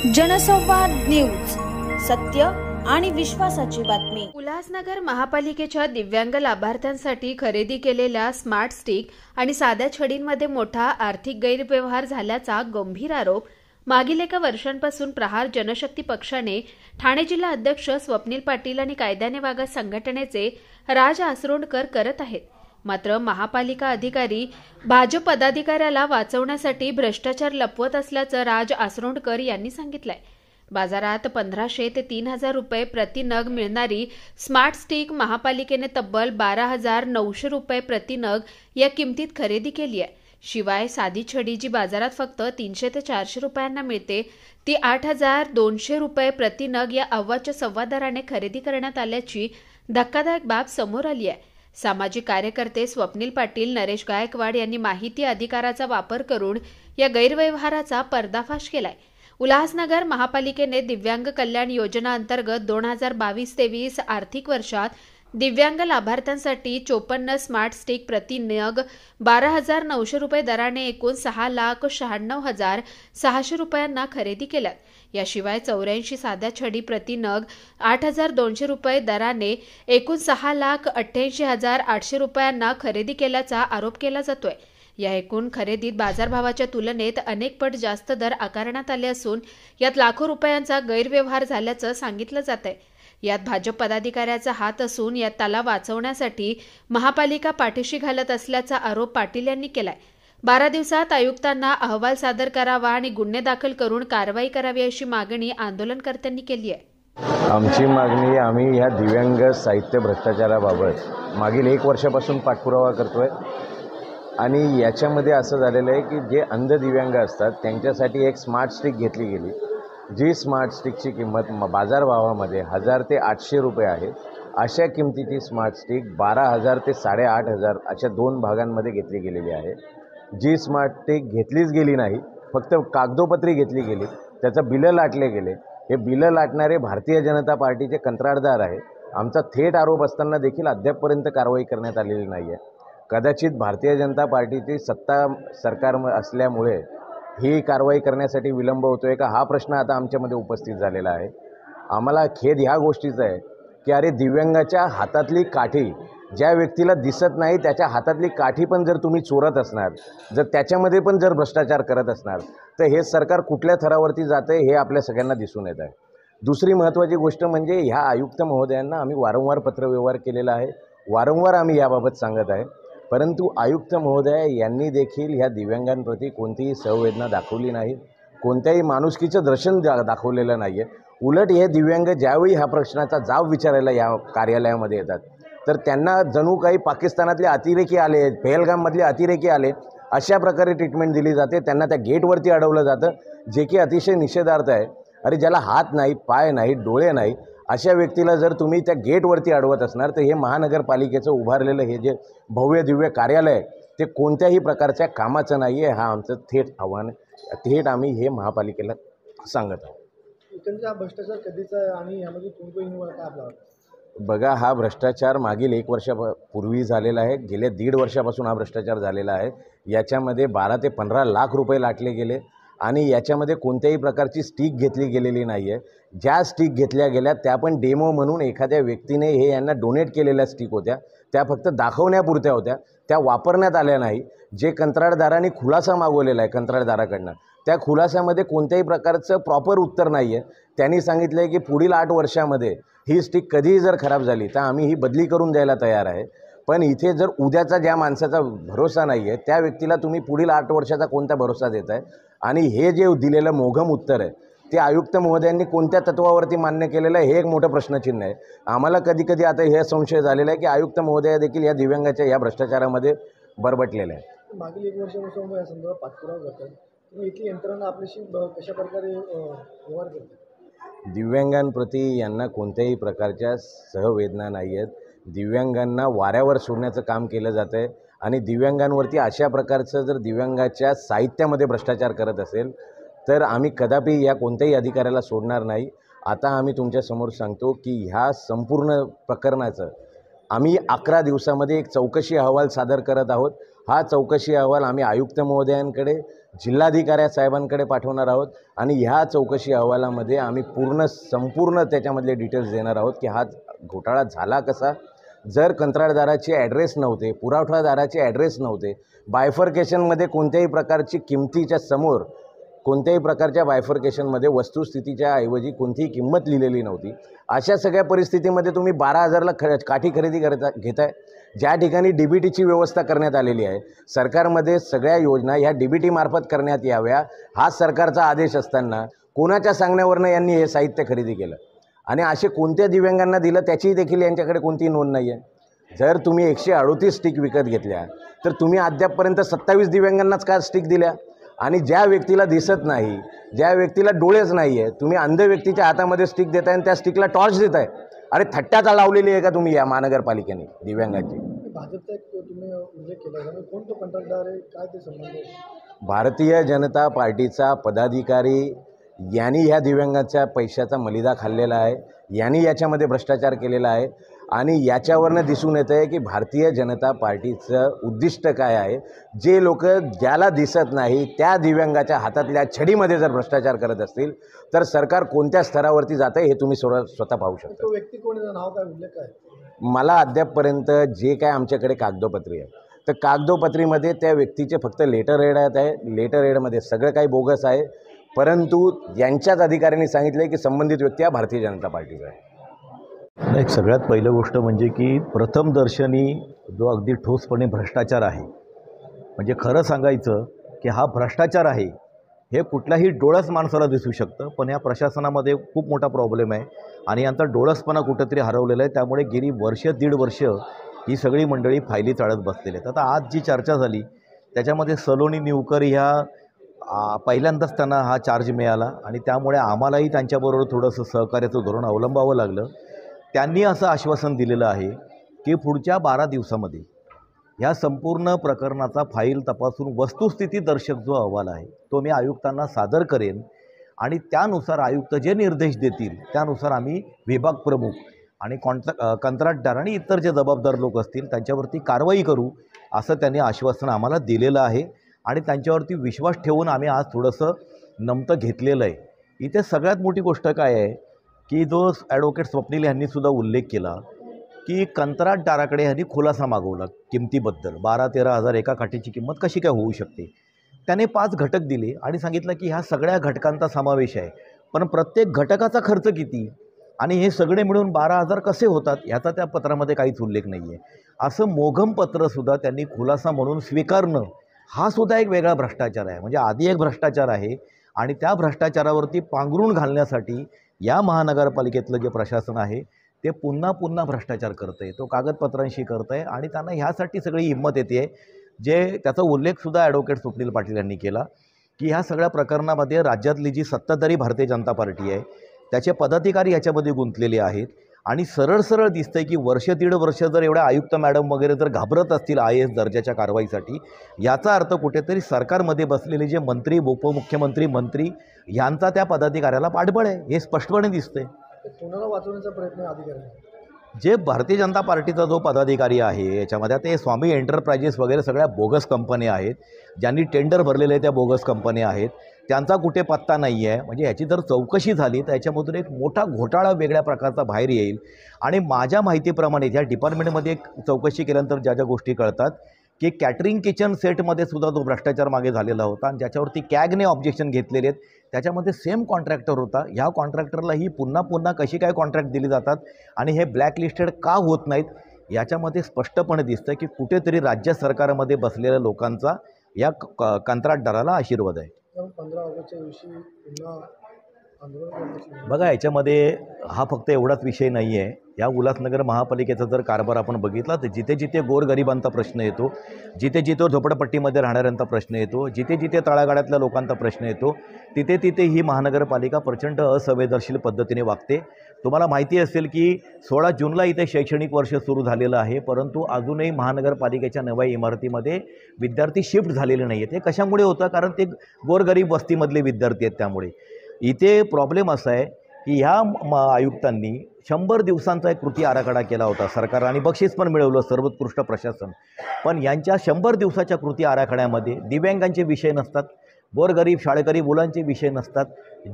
जनसंवाद न्यूज, सत्य आणि विश्वासाची बातमी। उल्हासनगर महापालिकेच्या दिव्यांग लाभार्थ्यांसाठी खरेदी केलेल्या स्मार्ट स्टिक आणि साध्या छडींमध्ये मोठा आर्थिक गैरव्यवहार झाल्याचा गंभीर आरोप मागील एका वर्षांपासून प्रहार जनशक्ती पक्षाने ठाणे जिल्हा अध्यक्ष स्वप्नील पाटील आणि कायद्याने वागा संघटनेचे राज आसरोंडकर करत आहेत। मात्र महापालिका अधिकारी भाजप पदाधिकाऱ्याला वाचवण्यासाठी भ्रष्टाचार लपवत असल्याचं राज आसरोंडकर यांनी सांगितलंय। बाजारात 1500 ते 3000 रुपये प्रति नग मिळणारी स्मार्ट स्टिक महापालिकेने तब्बल 12900 रुपये प्रति नग या किमतीत खरेदी केली आहे। शिवाय साधी छडी जी बाजारात फक्त 300 ते 400 रुपयांना मिळते ती 8200 रुपये प्रति नग या अव्वाच्या सव्वा दराने खरेदी करण्यात आल्याची धक्कादायक बाब समोर आली आहे। सामाजिक कार्यकर्ते स्वप्नील पाटील, नरेश गायकवाड यांनी माहिती अधिकाराचा वापर करून या गैरव्यवहाराचा पर्दाफाश केलाय। उल्हासनगर महापालिकेने दिव्यांग कल्याण योजना अंतर्गत 2022-23 आर्थिक वर्षात दिव्यांग लाभार्थ्यांसाठी 54 स्मार्ट स्टिक प्रति नग 12900 रुपये दराने एकूण 6,96,600 रुपयांना खरेदी केल्यात। याशिवाय 84 साध्या छडी प्रति नग 8200 रुपये दराने एकूण 6,88,800 रुपयांना खरेदी केल्याचा आरोप केला जातोय। या एकूण खरेदीत बाजारभावाच्या तुलनेत अनेक पट जास्त दर आकारण्यात आले असून यात लाखो रुपयांचा गैरव्यवहार झाल्याचं सांगितलं जातंय। यात भाजप पदाधिकाऱ्याचा हात असून यात त्याला वाचवण्यासाठी महापालिका पाठीशी घालत असल्याचा आरोप पाटील यांनी केलाय। 12 दिवसात आयुक्तांना अहवाल सादर करावा आणि गुन्हे दाखल करून कारवाई करावी अशी मागणी आंदोलनकर्त्यांनी केली आहे। आमची मागणी आम्ही या दिव्यांग साहित्य भ्रष्टाचाराबाबत मागील 1 वर्षापासून पाठपुरावा करतोय आणि याच्यामध्ये असं झालेलं आहे की जे अंध दिव्यांग असतात त्यांच्यासाठी एक स्मार्ट स्टिक घेतली गेली, जी स्मार्ट स्टिकची किंमत बाजारभावामध्ये 1000 ते 800 रुपये आहे। अशा किमतीची स्मार्ट स्टिक 12000 ते 8500 अशा 2 भागांमध्ये घेतली गेलेली आहे। जी स्मार्ट स्टिक घेतलीच गेली नाही, फक्त कागदोपत्री घेतली गेली, त्याचं बिलं लाटले गेले। हे बिलं लाटणारे भारतीय जनता पार्टीचे कंत्राटदार आहे। आमचा थेट आरोप असताना देखील अद्यापपर्यंत कारवाई करण्यात आलेली नाही आहे। कदाचित भारतीय जनता पार्टीची सत्ता सरकार असल्यामुळे ही कारवाई करण्यासाठी विलंब होतोय का, हा प्रश्न आता आमच्यामध्ये उपस्थित झालेला आहे। आम्हाला खेद ह्या गोष्टीचा आहे की अरे दिव्यांगाच्या हातातली काठी, ज्या व्यक्तीला दिसत नाही त्याच्या हातातली काठी पण जर तुम्ही चोरत असणार, जर त्याच्यामध्ये पण जर भ्रष्टाचार करत असणार तर हे सरकार कुठल्या थरावरती जातं हे आपल्या सगळ्यांना दिसून येत आहे। दुसरी महत्त्वाची गोष्ट म्हणजे ह्या आयुक्त महोदयांना आम्ही वारंवार पत्रव्यवहार केलेला आहे, वारंवार आम्ही याबाबत सांगत आहे, परंतु आयुक्त महोदय यांनी देखील ह्या दिव्यांगांप्रती कोणतीही संवेदना दाखवली नाही, कोणत्याही माणुसकीचं दर्शन दाखवलेलं नाही आहे। उलट हे दिव्यांग ज्यावेळी ह्या प्रश्नाचा जाब विचारायला या कार्यालयामध्ये येतात तर त्यांना जणू काही पाकिस्तानातले अतिरेकी आले, पहलगाममधले अतिरेकी आले अशा प्रकारे ट्रीटमेंट दिली जाते। त्यांना त्या गेटवरती अडवलं जातं, जे की अतिशय निषेधार्थ आहे। अरे ज्याला हात नाही, पाय नाही, डोळे नाही अशा व्यक्तीला जर तुम्ही त्या गेटवरती अडवत असणार तर हे महानगरपालिकेचं उभारलेलं हे जे भव्य दिव्य कार्यालय आहे ते कोणत्याही प्रकारच्या कामाचं नाही आहे। हा आमचं थेट आव्हान आहे, थेट आम्ही हे महापालिकेला सांगत आहोत। हा भ्रष्टाचार कधीचा आहे आणि यामध्ये कोणकोण आपला बघा, हा भ्रष्टाचार मागील 1 वर्षापूर्वी झालेला आहे। गेल्या 1.5 वर्षापासून हा भ्रष्टाचार झालेला आहे। याच्यामध्ये 12 ते 15 लाख रुपये लाटले गेले आणि याच्यामध्ये कोणत्याही प्रकारची स्टिक घेतली गेलेली नाही आहे। ज्या स्टिक घेतल्या गेल्या त्या पण डेमो म्हणून एखाद्या व्यक्तीने हे यांना डोनेट केलेल्या स्टिक होत्या, त्या फक्त दाखवण्यापुरत्या होत्या, त्या वापरण्यात आल्या नाही। जे कंत्राटदारांनी खुलासा मागवलेला आहे कंत्राटदाराकडनं, त्या खुलासामध्ये कोणत्याही प्रकारचं प्रॉपर उत्तर नाही आहे। त्यांनी सांगितलं आहे की पुढील 8 वर्षामध्ये ही स्टिक कधीही जर खराब झाली तर आम्ही ही बदली करून द्यायला तयार आहे। पण इथे जर उद्याचा ज्या माणसाचा भरोसा नाही आहे त्या व्यक्तीला तुम्ही पुढील 8 वर्षाचा कोणता भरोसा देत आहे? आणि हे जे दिलेलं मोघम उत्तर आहे ते आयुक्त महोदयांनी कोणत्या तत्वावरती मान्य केलेलं आहे हे एक मोठं प्रश्नचिन्ह आहे। आम्हाला कधी कधी आता हे संशय झालेला आहे की आयुक्त महोदय देखील या दिव्यांगाच्या या भ्रष्टाचारामध्ये बरबटलेले आहे। मागील 1 वर्षापासून या संदर्भात पाठपुरावा करतात, तुम्ही इथली यंत्रणा आपल्याशी कशा प्रकारे व्यवहार करतात? दिव्यांगांप्रती यांना कोणत्याही प्रकारच्या सहवेदना नाही आहेत। दिव्यांगांना वाऱ्यावर सोडण्याचं काम केलं जातं आहे आणि दिव्यांगांवरती अशा प्रकारचं जर दिव्यांगाच्या साहित्यामध्ये भ्रष्टाचार करत असेल तर आम्ही कदापि या कोणत्याही अधिकाऱ्याला सोडणार नाही। आता आम्ही तुमच्यासमोर सांगतो की ह्या संपूर्ण प्रकरणाचं आम्ही 11 दिवसामध्ये एक चौकशी अहवाल सादर करत आहोत। हा चौकशी अहवाल आम्ही आयुक्त महोदयांकडे, जिल्हाधिकारी साहेबांकडे पाठवणार आहोत आणि ह्या चौकशी अहवालामध्ये आम्ही संपूर्ण त्याच्यामधले डिटेल्स देणार आहोत की हा घोटाळा झाला कसा. जर कंत्राटदाराचे ॲड्रेस नव्हते, पुरवठादाराचे ॲड्रेस नव्हते, बायफर्केशनमध्ये कोणत्याही प्रकारची किमतीच्या समोर कोणत्याही प्रकारच्या बायफर्केशनमध्ये वस्तुस्थितीच्या ऐवजी कोणतीही किंमत लिहिलेली नव्हती, अशा सगळ्या परिस्थितीमध्ये तुम्ही 12,000ला काठी खरेदी घेताय. ज्या ठिकाणी DBTची व्यवस्था करण्यात आलेली आहे, सरकारमध्ये सगळ्या योजना ह्या DBT मार्फत करण्यात याव्या हा सरकारचा आदेश असताना कोणाच्या सांगण्यावरनं यांनी हे साहित्य खरेदी केलं आणि असे कोणत्या दिव्यांगांना दिलं त्याची देखील यांच्याकडे कोणतीही नोंद नाही आहे. जर तुम्ही 138 स्टिक विकत घेतल्या तर तुम्ही अद्यापपर्यंत 27 दिव्यांगांनाच का स्टिक दिल्या. आणि ज्या व्यक्तीला दिसत नाही, ज्या व्यक्तीला डोळेच नाही आहे, तुम्ही अंध व्यक्तीच्या हातामध्ये स्टिक देताय आणि त्या स्टिकला टॉर्च देताय. अरे थट्ट्याचा लावलेली आहे का तुम्ही या महानगरपालिकेने दिव्यांगाची. भाजपचा एक तुम्ही उल्लेख केला, कोण तो कंत्राटदार आहे, काय ते संबंध आहे? भारतीय जनता पार्टीचा पदाधिकारी यांनी ह्या दिव्यांगाच्या पैशाचा मलिदा खाल्लेला आहे, यांनी याच्यामध्ये भ्रष्टाचार केलेला आहे आणि याच्यावरनं दिसून येतं आहे की भारतीय जनता पार्टीचं उद्दिष्ट काय आहे. जे लोक ज्याला दिसत नाही त्या दिव्यांगाच्या हातातल्या छडीमध्ये जर भ्रष्टाचार करत असतील तर सरकार कोणत्या स्तरावरती जातं हे तुम्ही स्वतः पाहू शकता. तो व्यक्ती कोण आहे, नाव काय, उल्लेख काय? मला अद्यापपर्यंत जे काय आमच्याकडे कागदोपत्री आहे तर कागदोपत्रीमध्ये त्या व्यक्तीचे फक्त लेटर हेड आहे. लेटर हेडमध्ये सगळं काही बोगस आहे, परंतु यांच्याच अधिकाऱ्यांनी सांगितलं की संबंधित व्यक्ती हा भारतीय जनता पार्टीचा आहे. एक सगळ्यात पहिलं गोष्ट म्हणजे की प्रथमदर्शनी जो अगदी ठोसपणे भ्रष्टाचार आहे, म्हणजे खरं सांगायचं की हा भ्रष्टाचार आहे हे कुठल्याही डोळस माणसाला दिसू शकतं, पण या प्रशासनामध्ये खूप मोठा प्रॉब्लेम आहे आणि यांचा डोळसपणा कुठंतरी हरवलेला आहे. त्यामुळे गेली वर्ष दीड वर्ष ही सगळी मंडळी फायली चाळत बसलेली आहेत. आता आज जी चर्चा झाली त्याच्यामध्ये सलोनी निवकर ह्या पहिल्यांदाच त्यांना हा चार्ज मिळाला आणि त्यामुळे आम्हालाही त्यांच्याबरोबर थोडंसं सहकार्याचं धोरण अवलंबावं लागलं. त्यांनी असं आश्वासन दिलेलं आहे की पुढच्या 12 दिवसामध्ये ह्या संपूर्ण प्रकरणाचा फाईल तपासून वस्तुस्थिती दर्शक जो अहवाल आहे तो मी आयुक्तांना सादर करेन आणि त्यानुसार आयुक्त जे निर्देश देतील त्यानुसार आम्ही विभाग प्रमुख आणि कंत्राटदार आणि इतर जे जबाबदार लोक असतील त्यांच्यावरती कारवाई करू असं त्यांनी आश्वासन आम्हाला दिलेलं आहे आणि त्यांच्यावरती विश्वास ठेवून आम्ही आज थोडंसं नमतं घेतलेलं आहे. इथे सगळ्यात मोठी गोष्ट काय आहे की जो ॲडव्होकेट स्वप्नील यांनीसुद्धा उल्लेख केला की कंत्राटदाराकडे ह्यांनी खुलासा मागवला किमतीबद्दल. 12-13 हजार एका काठीची किंमत कशी काय होऊ शकते. त्याने 5 घटक दिले आणि सांगितलं की ह्या सगळ्या घटकांचा समावेश आहे, पण प्रत्येक घटकाचा खर्च किती आणि हे सगळे मिळून 12,000 कसे होतात ह्याचा त्या पत्रामध्ये काहीच उल्लेख नाही आहे. असं मोघम पत्रसुद्धा त्यांनी खुलासा म्हणून स्वीकारणं हा सुद्धा एक वेगळा भ्रष्टाचार आहे. म्हणजे आधी एक भ्रष्टाचार आहे आणि त्या भ्रष्टाचारावरती पांघरून घालण्यासाठी या महानगरपालिकेतलं जे प्रशासन आहे ते पुन्हा पुन्हा भ्रष्टाचार करतं आहे, तो कागदपत्रांशी करतं आहे आणि त्यांना ह्यासाठी सगळी हिंमत येते आहे. जे त्याचा उल्लेखसुद्धा ॲडव्होकेट स्वप्नील पाटील यांनी केला की ह्या सगळ्या प्रकरणामध्ये राज्यातली जी सत्ताधारी भारतीय जनता पार्टी आहे त्याचे पदाधिकारी याच्यामध्ये गुंतलेले आहेत आणि सरळ सरळ दिसतंय की वर्ष दीड वर्ष जर एवढ्या आयुक्त मॅडम वगैरे जर घाबरत असतील IAS दर्जाच्या कारवाईसाठी, याचा अर्थ कुठेतरी सरकारमध्ये बसलेले जे मंत्री, उपमुख्यमंत्री, मंत्री यांचा त्या पदाधिकाऱ्याला पाठबळ आहे हे स्पष्टपणे दिसतंय. कोणाला वाचवण्याचा प्रयत्न अधिकारी जे भारतीय जनता पार्टीचा जो पदाधिकारी आहे याच्यामध्ये ते स्वामी एंटरप्राइजेस वगैरे सगळ्या बोगस कंपन्या आहेत, ज्यांनी टेंडर भरलेले त्या बोगस कंपन्या आहेत, त्यांचा कुठे पत्ता नाही आहे. म्हणजे याची जर चौकशी झाली तर याच्यामधून एक मोठा घोटाळा वेगळ्या प्रकारचा बाहेर येईल. आणि माझ्या माहितीप्रमाणे ज्या डिपार्टमेंटमध्ये एक चौकशी केल्यानंतर ज्या ज्या गोष्टी कळतात की कॅटरिंग किचन सेटमध्ये सुद्धा जो भ्रष्टाचार मागे झालेला होता आणि ज्याच्यावरती कॅगने ऑब्जेक्शन घेतलेले आहेत त्याच्यामध्ये सेम कॉन्ट्रॅक्टर होता. ह्या कॉन्ट्रॅक्टरला ही पुन्हा पुन्हा कशी काय कॉन्ट्रॅक्ट दिली जातात आणि हे ब्लॅकलिस्टेड का होत नाहीत याच्यामध्ये स्पष्टपणे दिसतं की कुठेतरी राज्य सरकारमध्ये बसलेल्या लोकांचा या कंत्राटदाराला आशीर्वाद आहे. 15 ऑगस्टच्या दिवशी पुन्हा आंदोलन करण्याची बघा याच्यामध्ये हा फक्त एवढाच विषय नाही आहे. या उल्हासनगर महापालिकेचा जर कारभार आपण बघितला तर जिथे जिथे गोरगरिबांचा प्रश्न येतो, जिथे जिथे झोपडपट्टीमध्ये राहणाऱ्यांचा प्रश्न येतो, जिथे जिथे तळागाळातल्या लोकांचा प्रश्न येतो तिथे तिथे ही महानगरपालिका प्रचंड असंवेदनशील पद्धतीने वागते. तुम्हाला माहिती असेल की 16 जूनला इथे शैक्षणिक वर्ष सुरू झालेलं आहे, परंतु अजूनही महानगरपालिकेच्या नव्या इमारतीमध्ये विद्यार्थी शिफ्ट झालेले नाही आहेत. हे कशामुळे होतं? कारण ते गोरगरीब वस्तीमधले विद्यार्थी आहेत. त्यामुळे इथे प्रॉब्लेम असा आहे की ह्या आयुक्तांनी 100 दिवसांचा एक कृती आराखडा केला होता सरकार आणि बक्षीस पण मिळवलं सर्वोत्कृष्ट प्रशासन. पण यांच्या 100 दिवसाच्या कृती आराखड्यामध्ये दिव्यांगांचे विषय नसतात, गोरगरीब शाळकरी मुलांचे विषय नसतात.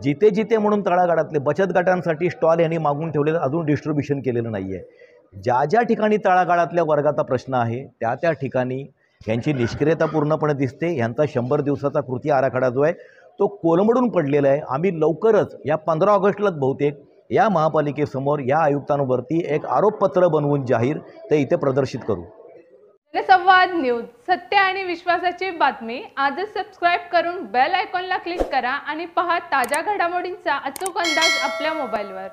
जिथे जिथे म्हणून तळागाळातले बचत गटांसाठी स्टॉल यांनी मागून ठेवलेलं अजून डिस्ट्रीब्युशन केलेलं नाही आहे. ज्या ज्या ठिकाणी तळागाळातल्या वर्गाचा प्रश्न आहे त्या त्या ठिकाणी यांची निष्क्रियता पूर्णपणे दिसते. यांचा 100 दिवसाचा कृती आराखडा जो आहे तो कोलमडून पडलेला आहे. आम्ही लवकरच या 15 ऑगस्टलाच बहुतेक या महापालिकेसमोर या आयुक्तांवरती एक आरोपपत्र बनवून जाहीर ते इथे प्रदर्शित करू. जनसंवाद न्यूज, सत्य आणि विश्वासाची बातमी. आजच सबस्क्राईब करून बेल आयकॉनला क्लिक करा आणि पहा ताज्या घडामोडींचा अचूक अंदाज आपल्या मोबाईलवर.